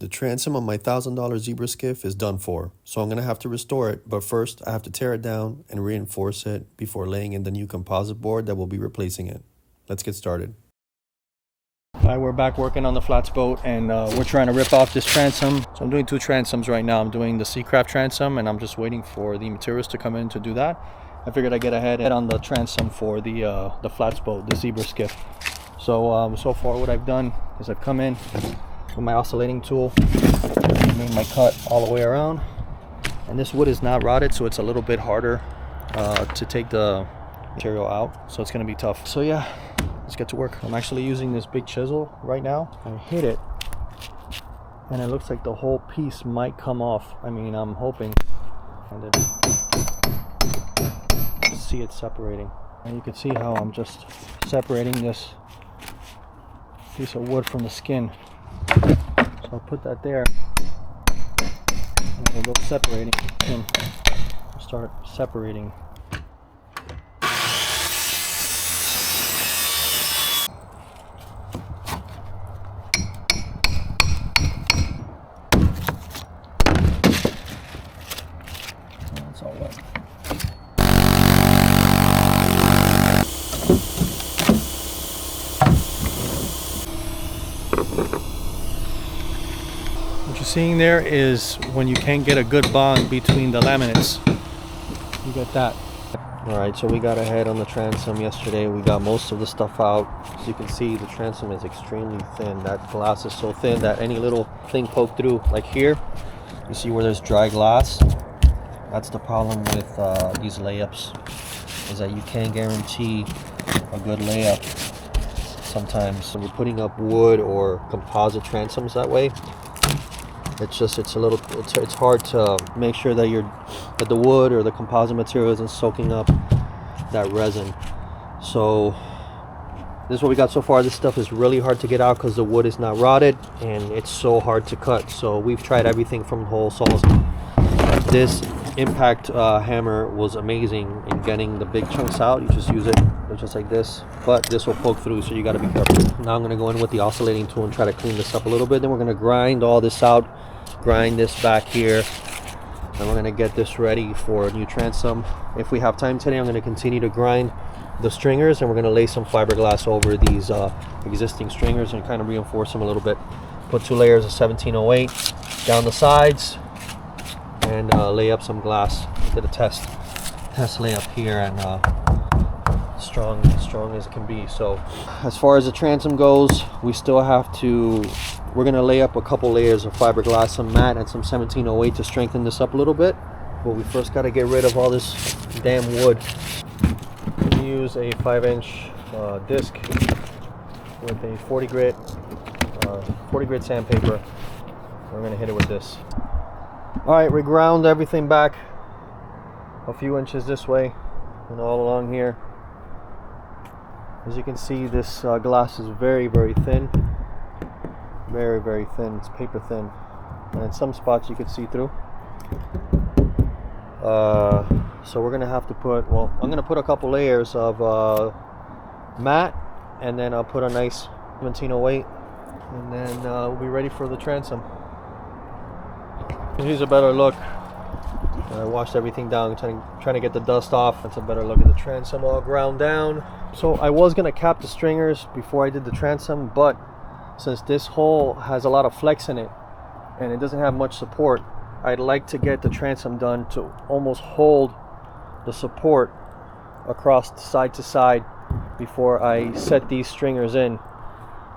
The transom on my $1,000 Zebra Skiff is done for, so I'm going to have to restore it, but first I have to tear it down and reinforce it before laying in the new composite board that will be replacing it. Let's get started. Alright, we're back working on the flats boat, and we're trying to rip off this transom. So I'm doing two transoms right now. I'm doing the Seacraft transom, and I'm just waiting for the materials to come in to do that. I figured I'd get ahead on the transom for the flats boat, the Zebra Skiff. So so far what I've done is I've come in with my oscillating tool, made my cut all the way around, and this wood is not rotted, so it's a little bit harder to take the material out, so it's going to be tough. So yeah, let's get to work. I'm actually using this big chisel right now. I hit it and it looks like the whole piece might come off. I mean, I'm hoping. And then see it separating, and you can see how I'm just separating this piece of wood from the skin. So I'll put that there, and we'll go separating, and we'll start separating. That's all wet. What you're seeing there is when you can't get a good bond between the laminates. You get that. Alright, so we got ahead on the transom yesterday. We got most of the stuff out. As you can see, the transom is extremely thin. That glass is so thin that any little thing poked through, like here, you see where there's dry glass. That's the problem with these layups, is that you can't guarantee a good layup sometimes. When you're putting up wood or composite transoms that way, it's hard to make sure that the wood or the composite material isn't soaking up that resin. So this is what we got so far. This stuff is really hard to get out because the wood is not rotted and it's so hard to cut. So we've tried everything from hole saws. This impact hammer was amazing in getting the big chunks out. You just use it just like this, but this will poke through, so you got to be careful. Now I'm going to go in with the oscillating tool and try to clean this up a little bit. Then we're going to grind all this out, grind this back here, and we're going to get this ready for a new transom. If we have time today, I'm going to continue to grind the stringers, and we're going to lay some fiberglass over these existing stringers and kind of reinforce them a little bit. Put 2 layers of 1708 down the sides, and lay up some glass. Did a test layup here, and strong as it can be. So as far as the transom goes, we're gonna lay up a couple layers of fiberglass, some matte and some 1708 to strengthen this up a little bit. But we first got to get rid of all this damn wood. We use a 5-inch disc with a 40 grit sandpaper. We're gonna hit it with this. Alright, we ground everything back a few inches this way and all along here. As you can see, this glass is very, very thin. Very, very thin. It's paper thin. And in some spots you can see through. So we're going to have to put, I'm going to put a couple layers of matte, and then I'll put a nice 1708, and then we'll be ready for the transom. Here's a better look. I washed everything down, trying to get the dust off. That's a better look at the transom all ground down. So I was going to cap the stringers before I did the transom, but since this hole has a lot of flex in it and it doesn't have much support, I'd like to get the transom done to almost hold the support across side to side before I set these stringers in.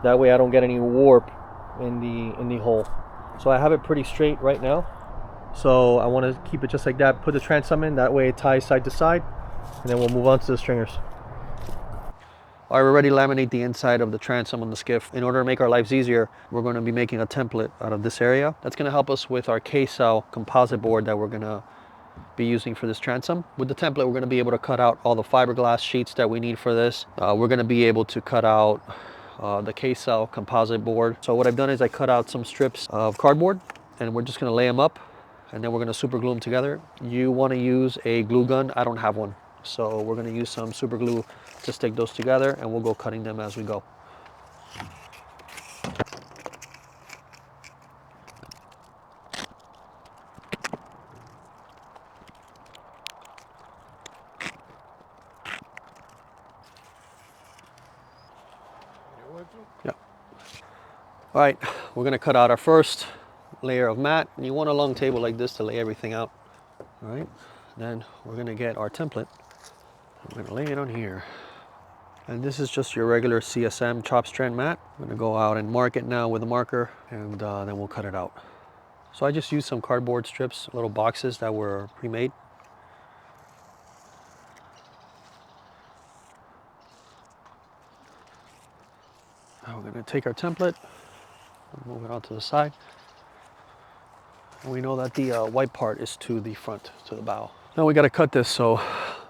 That way I don't get any warp in the hole. So I have it pretty straight right now. So I want to keep it just like that. Put the transom in, that way it ties side to side, and then we'll move on to the stringers. Alright, we're ready to laminate the inside of the transom on the skiff. In order to make our lives easier, we're going to be making a template out of this area. That's going to help us with our K-cell composite board that we're going to be using for this transom. With the template, we're going to be able to cut out all the fiberglass sheets that we need for this. We're going to be able to cut out the K-cell composite board. So what I've done is I cut out some strips of cardboard, and we're just going to lay them up, and then we're going to super glue them together. You want to use a glue gun. I don't have one, so we're going to use some super glue to stick those together, and we'll go cutting them as we go. All right, we're gonna cut out our first layer of mat. And you want a long table like this to lay everything out. All right, then we're gonna get our template. I'm gonna lay it on here. And this is just your regular CSM chop strand mat. I'm gonna go out and mark it now with a marker, and then we'll cut it out. So I just used some cardboard strips, little boxes that were pre-made. Now we're gonna take our template, move it out to the side. And we know that the white part is to the front, to the bow. Now we gotta cut this, so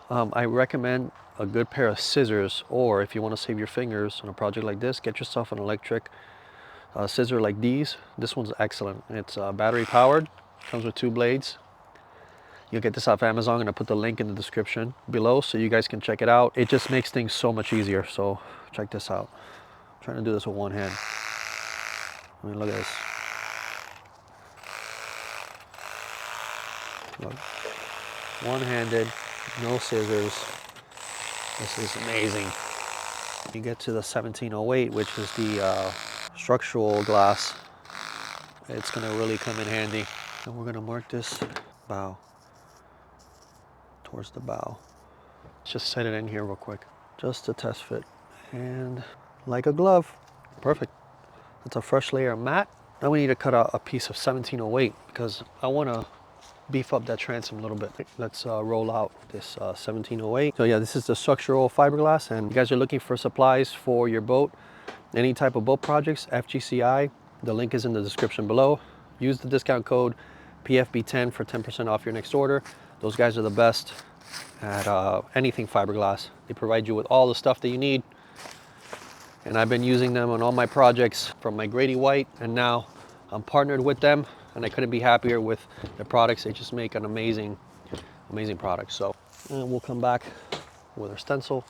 I recommend a good pair of scissors, or if you wanna save your fingers on a project like this, get yourself an electric scissor like these. This one's excellent. It's battery powered, comes with 2 blades. You'll get this off Amazon. I'm gonna put the link in the description below so you guys can check it out. It just makes things so much easier, so check this out. I'm trying to do this with one hand. I mean, look at this. Look. One-handed, no scissors. This is amazing. You get to the 1708, which is the structural glass. It's gonna really come in handy. And we're gonna mark this bow towards the bow. Let's just set it in here real quick, just to test fit. And like a glove, perfect. That's a fresh layer of mat. Now we need to cut out a piece of 1708 because I wanna beef up that transom a little bit. Let's roll out this 1708. So yeah, this is the structural fiberglass, and you guys are looking for supplies for your boat, any type of boat projects, FGCI, the link is in the description below. Use the discount code PFB10 for 10% off your next order. Those guys are the best at anything fiberglass. They provide you with all the stuff that you need. And I've been using them on all my projects from my Grady White, and now I'm partnered with them, and I couldn't be happier with the products. They just make an amazing product. So we'll come back with our stencil.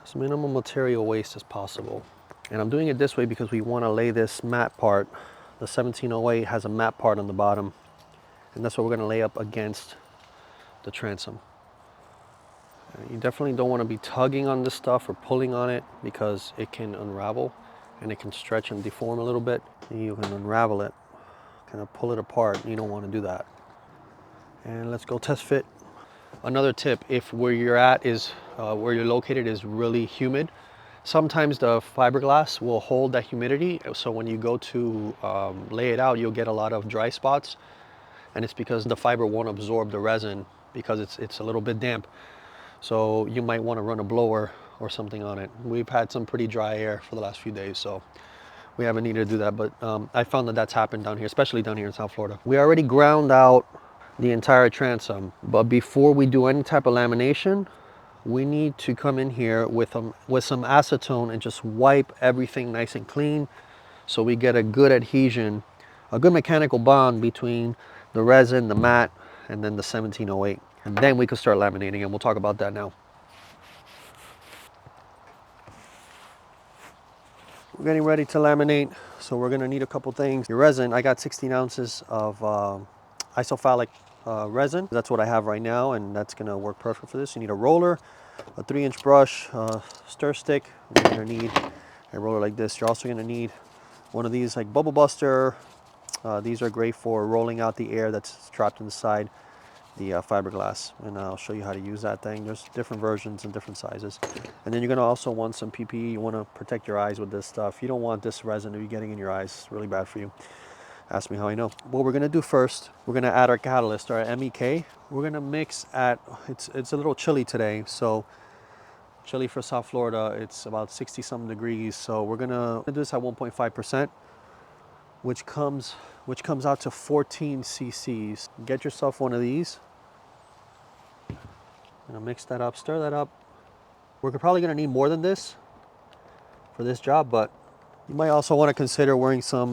As minimal material waste as possible. And I'm doing it this way because we want to lay this matte part. The 1708 has a matte part on the bottom, and that's what we're going to lay up against the transom. You definitely don't want to be tugging on this stuff or pulling on it because it can unravel and it can stretch and deform a little bit. You can unravel it, kind of pull it apart. You don't want to do that. And let's go test fit. Another tip, if where you're at is, where you're located is really humid, sometimes the fiberglass will hold that humidity. So when you go to lay it out, you'll get a lot of dry spots. And it's because the fiber won't absorb the resin because it's a little bit damp. So you might want to run a blower or something on it. We've had some pretty dry air for the last few days, so we haven't needed to do that. But I found that that's happened down here, especially down here in South Florida. We already ground out the entire transom, but before we do any type of lamination, we need to come in here with some acetone and just wipe everything nice and clean so we get a good adhesion, a good mechanical bond between the resin, the mat, and then the 1708. And then we can start laminating, and we'll talk about that now. We're getting ready to laminate, so we're gonna need a couple things. Your resin, I got 16 ounces of isophthalic resin. That's what I have right now, and that's gonna work perfect for this. You need a roller, a 3-inch brush, stir stick. You're gonna need a roller like this. You're also gonna need one of these like bubble buster. These are great for rolling out the air that's trapped inside the fiberglass, and I'll show you how to use that thing. There's different versions and different sizes. And then you're gonna also want some PPE. You wanna protect your eyes with this stuff. You don't want this resin to be getting in your eyes. It's really bad for you. Ask me how I know. What we're gonna do first, we're gonna add our catalyst, our MEK. We're gonna mix at, it's a little chilly today, so chilly for South Florida, it's about 60 something degrees. So we're gonna do this at 1.5%, which comes out to 14 cc's. Get yourself one of these. Gonna mix that up, stir that up. We're probably gonna need more than this for this job, but you might also want to consider wearing some,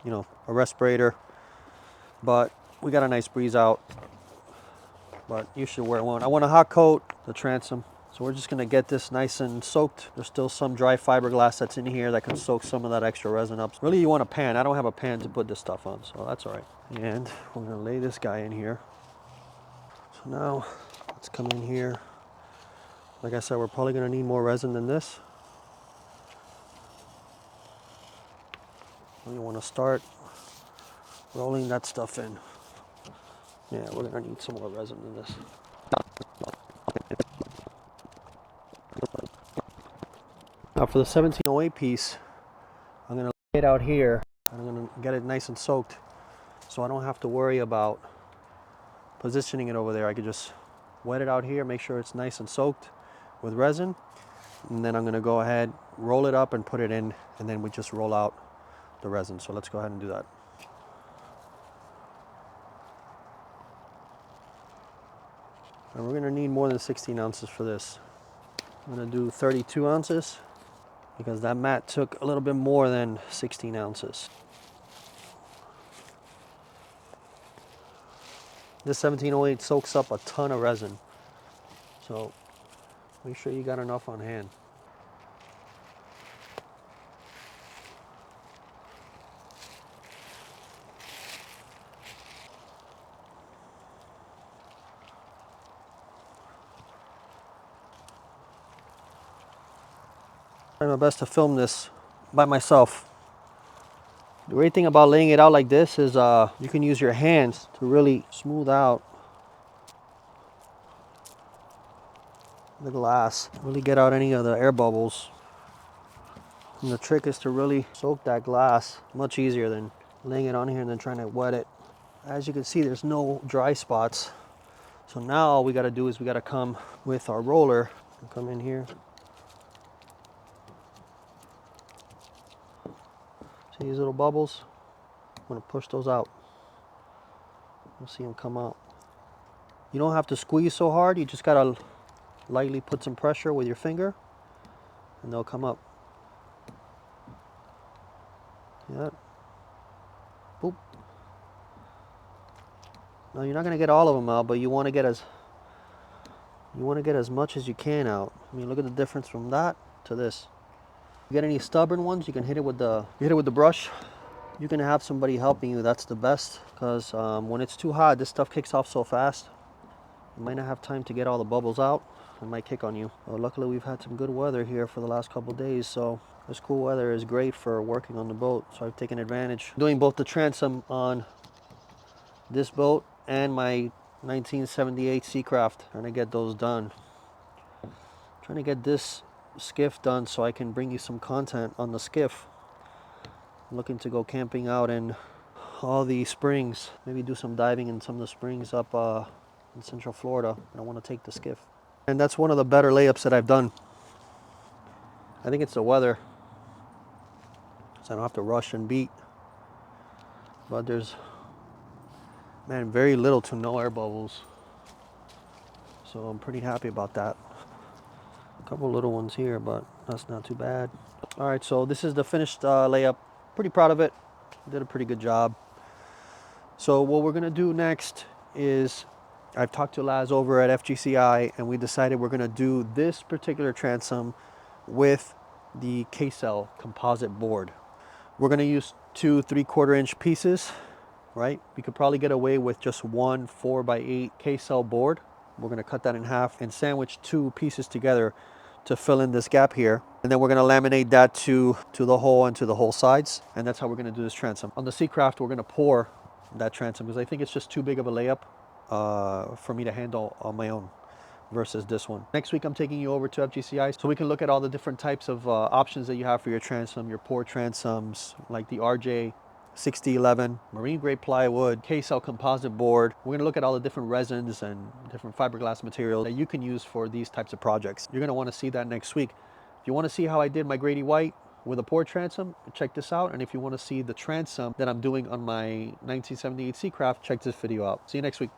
you know, a respirator. But we got a nice breeze out, but you should wear one. I want to hot coat the transom, so we're just gonna get this nice and soaked. There's still some dry fiberglass that's in here that can soak some of that extra resin up. Really, you want a pan. I don't have a pan to put this stuff on, so that's all right. And we're gonna lay this guy in here. So now let's come in here. Like I said, we're probably gonna need more resin than this. You want to start rolling that stuff in. Yeah, we're gonna need some more resin in this. Now for the 1708 piece, I'm gonna lay it out here. I'm gonna get it nice and soaked, so I don't have to worry about positioning it over there. I could just wet it out here, make sure it's nice and soaked with resin, and then I'm gonna go ahead, roll it up and put it in, and then we just roll out the resin. So let's go ahead and do that. And we're gonna need more than 16 ounces for this. I'm gonna do 32 ounces because that mat took a little bit more than 16 ounces. This 1708 soaks up a ton of resin, so make sure you got enough on hand. I try my best to film this by myself. The great thing about laying it out like this is you can use your hands to really smooth out the glass, really get out any of the air bubbles. And the trick is to really soak that glass, much easier than laying it on here and then trying to wet it. As you can see, there's no dry spots. So now all we gotta do is we gotta come with our roller and come in here. See these little bubbles? I'm gonna push those out. You'll see them come out. You don't have to squeeze so hard, you just gotta lightly put some pressure with your finger and they'll come up. Yeah. Boop. Now you're not gonna get all of them out, but you wanna get as much as you can out. I mean, look at the difference from that to this. You get any stubborn ones, you can hit it with the brush. You can have somebody helping you, that's the best, because when it's too hot, this stuff kicks off so fast. You might not have time to get all the bubbles out. It might kick on you. Well, luckily we've had some good weather here for the last couple of days, so this cool weather is great for working on the boat, so I've taken advantage. Doing both the transom on this boat and my 1978 Seacraft, trying to get those done. Trying to get this skiff done so I can bring you some content on the skiff. I'm looking to go camping out in all the springs, maybe do some diving in some of the springs up in Central Florida. And I want to take the skiff. And that's one of the better layups that I've done. I think it's the weather, so I don't have to rush and beat. But there's, man, very little to no air bubbles. So I'm pretty happy about that. A couple little ones here, but that's not too bad. All right, so this is the finished layup. Pretty proud of it. Did a pretty good job. So what we're gonna do next is, I've talked to Laz over at FGCI and we decided we're gonna do this particular transom with the K-cell composite board. We're gonna use 2 3/4-inch pieces, right? We could probably get away with just one 4x8 K-cell board. We're gonna cut that in half and sandwich 2 pieces together to fill in this gap here. And then we're gonna laminate that to the hole and to the whole sides. And that's how we're gonna do this transom. On the Seacraft, we're gonna pour that transom because I think it's just too big of a layup for me to handle on my own versus this one. Next week, I'm taking you over to FGCI so we can look at all the different types of options that you have for your transom, your pour transoms, like the RJ 6011, marine grade plywood, K-cell composite board. We're gonna look at all the different resins and different fiberglass materials that you can use for these types of projects. You're gonna wanna see that next week. If you wanna see how I did my Grady White with a pour transom, check this out. And if you wanna see the transom that I'm doing on my 1978 Seacraft, check this video out. See you next week.